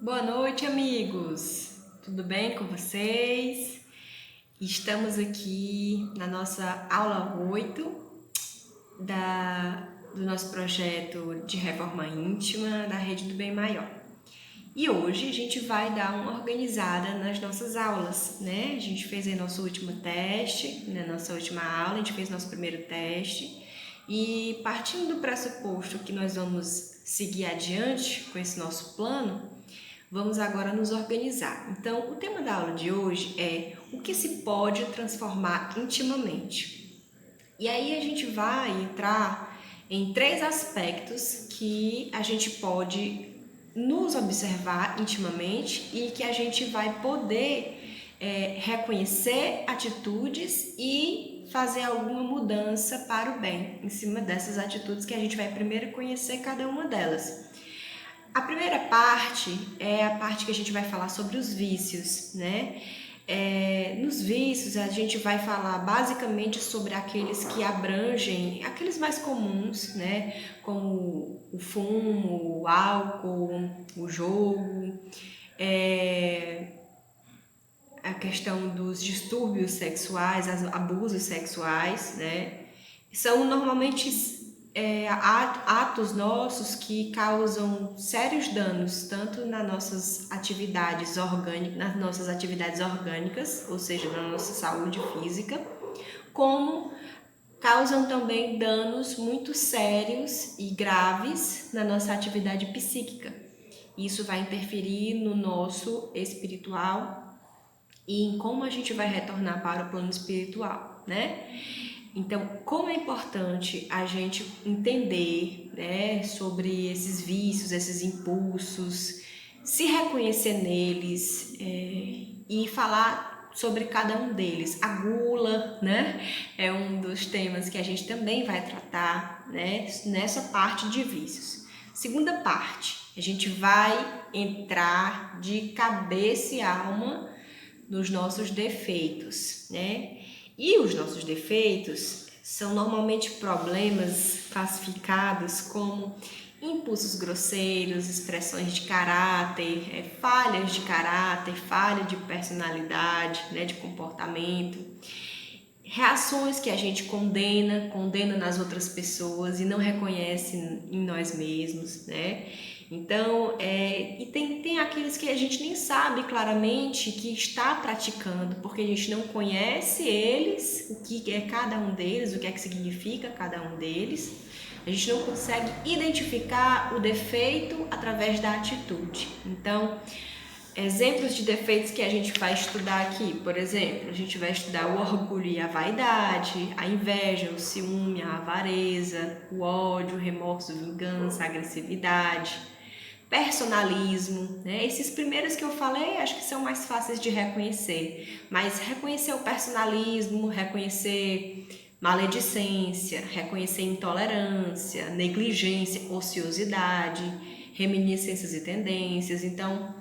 Boa noite, amigos! Tudo bem com vocês? Estamos aqui na nossa aula 8 do nosso projeto de reforma íntima da Rede do Bem Maior. E hoje a gente vai dar uma organizada nas nossas aulas, né? A gente fez aí nosso último teste, na nossa última aula, a gente fez nosso primeiro teste. E partindo do pressuposto que nós vamos seguir adiante com esse nosso plano, vamos agora nos organizar. Então, o tema da aula de hoje é o que se pode transformar intimamente. E aí a gente vai entrar em 3 aspectos que a gente pode nos observar intimamente e que a gente vai poder reconhecer atitudes e fazer alguma mudança para o bem em cima dessas atitudes, que a gente vai primeiro conhecer cada uma delas. A primeira parte é a parte que a gente vai falar sobre os vícios, né? Nos vícios a gente vai falar basicamente sobre aqueles que abrangem, aqueles mais comuns, né? Como o fumo, o álcool, o jogo, a questão dos distúrbios sexuais, abusos sexuais, né? São normalmente atos nossos que causam sérios danos, tanto nas nossas atividades orgânicas, ou seja, na nossa saúde física, como causam também danos muito sérios e graves na nossa atividade psíquica. Isso vai interferir no nosso espiritual e em como a gente vai retornar para o plano espiritual, né? Então, como é importante a gente entender, né, sobre esses vícios, esses impulsos, se reconhecer neles e falar sobre cada um deles. A gula, né, é um dos temas que a gente também vai tratar, né, nessa parte de vícios. Segunda parte, a gente vai entrar de cabeça e alma nos nossos defeitos, né? E os nossos defeitos são normalmente problemas classificados como impulsos grosseiros, expressões de caráter, falhas de caráter, falha de personalidade, né, de comportamento, reações que a gente condena nas outras pessoas e não reconhece em nós mesmos, né? Então, e tem aqueles que a gente nem sabe claramente que está praticando, porque a gente não conhece eles, o que é cada um deles, o que é que significa cada um deles. A gente não consegue identificar o defeito através da atitude. Então, exemplos de defeitos que a gente vai estudar aqui, por exemplo, a gente vai estudar o orgulho e a vaidade, a inveja, o ciúme, a avareza, o ódio, o remorso, vingança, a agressividade, personalismo, né? Esses primeiros que eu falei, acho que são mais fáceis de reconhecer, mas reconhecer o personalismo, reconhecer maledicência, reconhecer intolerância, negligência, ociosidade, reminiscências e tendências. Então,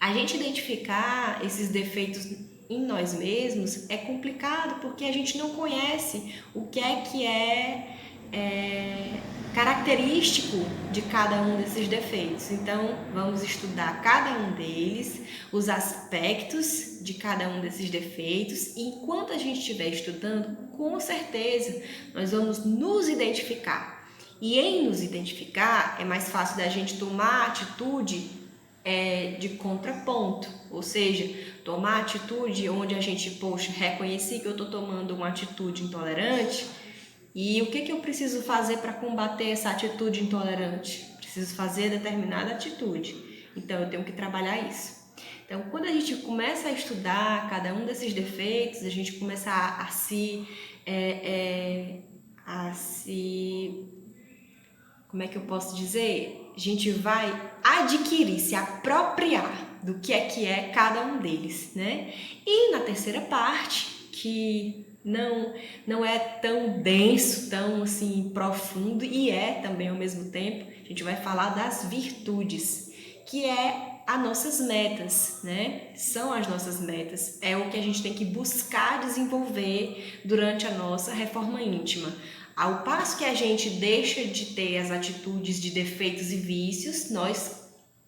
a gente identificar esses defeitos em nós mesmos é complicado porque a gente não conhece o que é característico de cada um desses defeitos. Então, vamos estudar cada um deles, os aspectos de cada um desses defeitos, e enquanto a gente estiver estudando, com certeza nós vamos nos identificar. E em nos identificar, é mais fácil da gente tomar atitude de contraponto, ou seja, tomar atitude onde a gente, reconheci que eu estou tomando uma atitude intolerante e o que eu preciso fazer para combater essa atitude intolerante? Preciso fazer determinada atitude, então eu tenho que trabalhar isso. Então, quando a gente começa a estudar cada um desses defeitos, a gente começa a se como é que eu posso dizer? A gente vai adquirir, se apropriar do que é cada um deles, né? E na terceira parte, que não é tão denso, tão assim profundo, e é também ao mesmo tempo, a gente vai falar das virtudes, que é as nossas metas, né? São as nossas metas, é o que a gente tem que buscar desenvolver durante a nossa reforma íntima. Ao passo que a gente deixa de ter as atitudes de defeitos e vícios, nós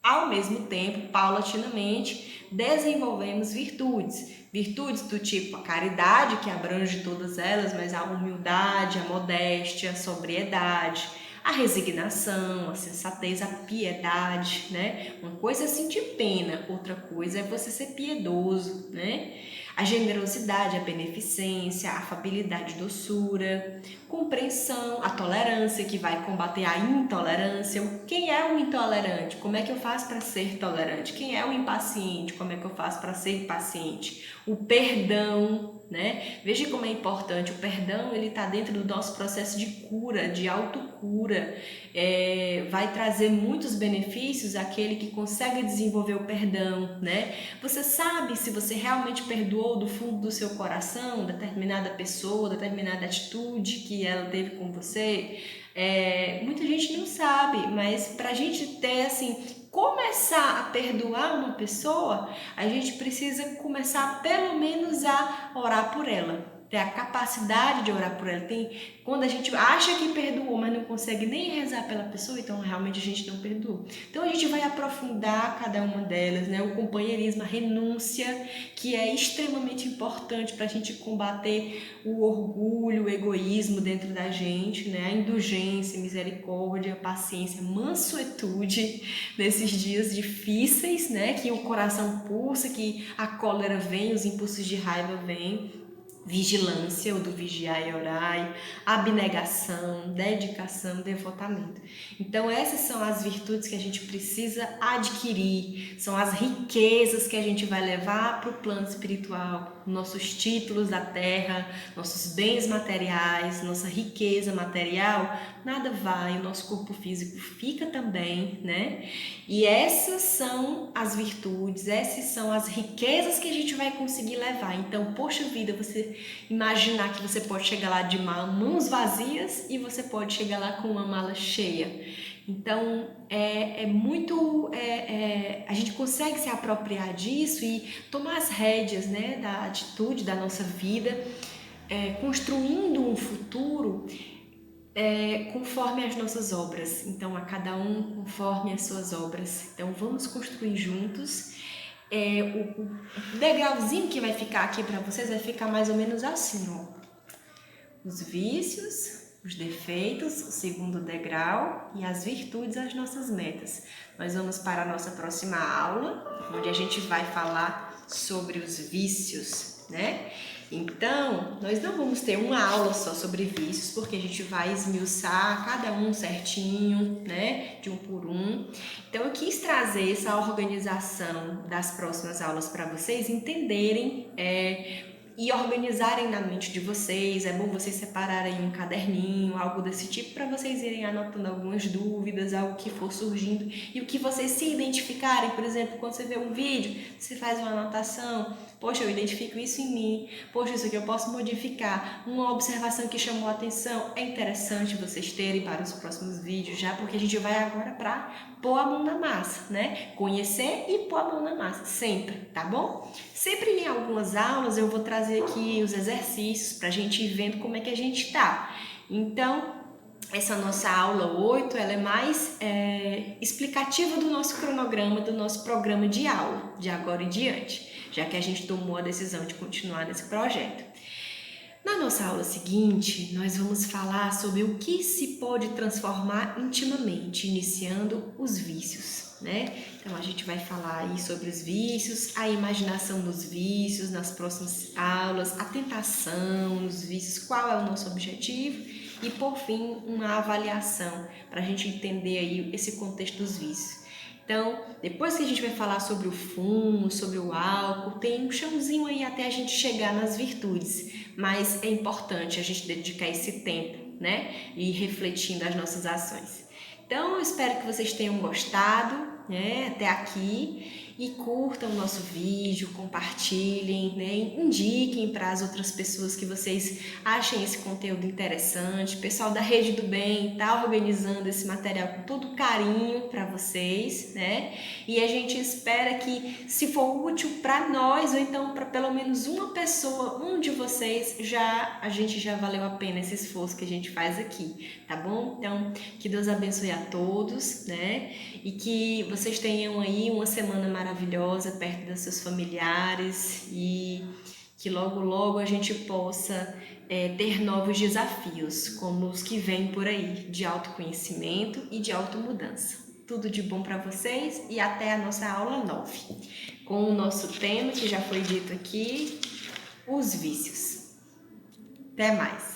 Ao mesmo tempo, paulatinamente, desenvolvemos virtudes. Virtudes do tipo a caridade, que abrange todas elas, mas a humildade, a modéstia, a sobriedade, a resignação, a sensatez, a piedade, né? Uma coisa é sentir pena, outra coisa é você ser piedoso, né? A generosidade, a beneficência, a afabilidade, doçura, compreensão, a tolerância, que vai combater a intolerância. Quem é o intolerante? Como é que eu faço para ser tolerante? Quem é o impaciente? Como é que eu faço para ser paciente? O perdão, né? Veja como é importante. O perdão, ele está dentro do nosso processo de cura, de autocura. Vai trazer muitos benefícios àquele que consegue desenvolver o perdão, né? Você sabe se você realmente perdoou do fundo do seu coração determinada pessoa, determinada atitude que ela teve com você? Muita gente não sabe, mas para a gente ter assim, começar a perdoar uma pessoa, a gente precisa começar pelo menos a orar por ela, ter a capacidade de orar por ela. Quando a gente acha que perdoou, mas não consegue nem rezar pela pessoa, então realmente a gente não perdoou. Então a gente vai aprofundar cada uma delas, né? O companheirismo, a renúncia, que é extremamente importante para a gente combater o orgulho, o egoísmo dentro da gente, né? A indulgência, misericórdia, a paciência, mansuetude nesses dias difíceis, né? Que o coração pulsa, que a cólera vem, os impulsos de raiva vêm. Vigilância, o do vigiar e orar, abnegação, dedicação, devotamento. Então essas são as virtudes que a gente precisa adquirir, são as riquezas que a gente vai levar para o plano espiritual, nossos títulos da terra, nossos bens materiais, nossa riqueza material, nada vai, o nosso corpo físico fica também, né? E essas são as virtudes, essas são as riquezas que a gente vai conseguir levar. Então, poxa vida, você imaginar que você pode chegar lá de mãos vazias e você pode chegar lá com uma mala cheia. Então, a gente consegue se apropriar disso e tomar as rédeas, né, da atitude da nossa vida, construindo um futuro conforme as nossas obras. Então, a cada um conforme as suas obras. Então, vamos construir juntos. O degrauzinho que vai ficar aqui para vocês vai ficar mais ou menos assim, ó. Os vícios, os defeitos, o segundo degrau, e as virtudes, as nossas metas. Nós vamos para a nossa próxima aula, onde a gente vai falar sobre os vícios, né? Então, nós não vamos ter uma aula só sobre vícios, porque a gente vai esmiuçar cada um certinho, né, de um por um. Então, eu quis trazer essa organização das próximas aulas para vocês entenderem e organizarem na mente de vocês. É bom vocês separarem um caderninho, algo desse tipo, para vocês irem anotando algumas dúvidas, algo que for surgindo, e o que vocês se identificarem. Por exemplo, quando você vê um vídeo, você faz uma anotação: poxa, eu identifico isso em mim, poxa, isso aqui eu posso modificar. Uma observação que chamou a atenção, é interessante vocês terem para os próximos vídeos já, porque a gente vai agora para pôr a mão na massa, né? Conhecer e pôr a mão na massa, sempre, tá bom? Sempre em algumas aulas eu vou trazer aqui os exercícios para a gente ir vendo como é que a gente tá. Então, essa nossa aula 8, ela é mais explicativa do nosso cronograma, do nosso programa de aula, de agora em diante, já que a gente tomou a decisão de continuar nesse projeto. Na nossa aula seguinte, nós vamos falar sobre o que se pode transformar intimamente, iniciando os vícios, né? Então, a gente vai falar aí sobre os vícios, a imaginação dos vícios nas próximas aulas, a tentação nos vícios, qual é o nosso objetivo e, por fim, uma avaliação para a gente entender aí esse contexto dos vícios. Então, depois que a gente vai falar sobre o fumo, sobre o álcool, tem um chãozinho aí até a gente chegar nas virtudes, mas é importante a gente dedicar esse tempo, né, e ir refletindo as nossas ações. Então, eu espero que vocês tenham gostado, né, até aqui, e curtam o nosso vídeo, compartilhem, né, indiquem para as outras pessoas que vocês achem esse conteúdo interessante. O pessoal da Rede do Bem está organizando esse material com todo carinho para vocês, né? E a gente espera que, se for útil para nós, ou então para pelo menos uma pessoa, um de vocês, a gente já valeu a pena esse esforço que a gente faz aqui, tá bom? Então, que Deus abençoe a todos, né? E que vocês tenham aí uma semana maravilhosa perto dos seus familiares e que logo logo a gente possa ter novos desafios, como os que vêm por aí, de autoconhecimento e de automudança. Tudo de bom para vocês e até a nossa aula 9, com o nosso tema que já foi dito aqui, os vícios. Até mais!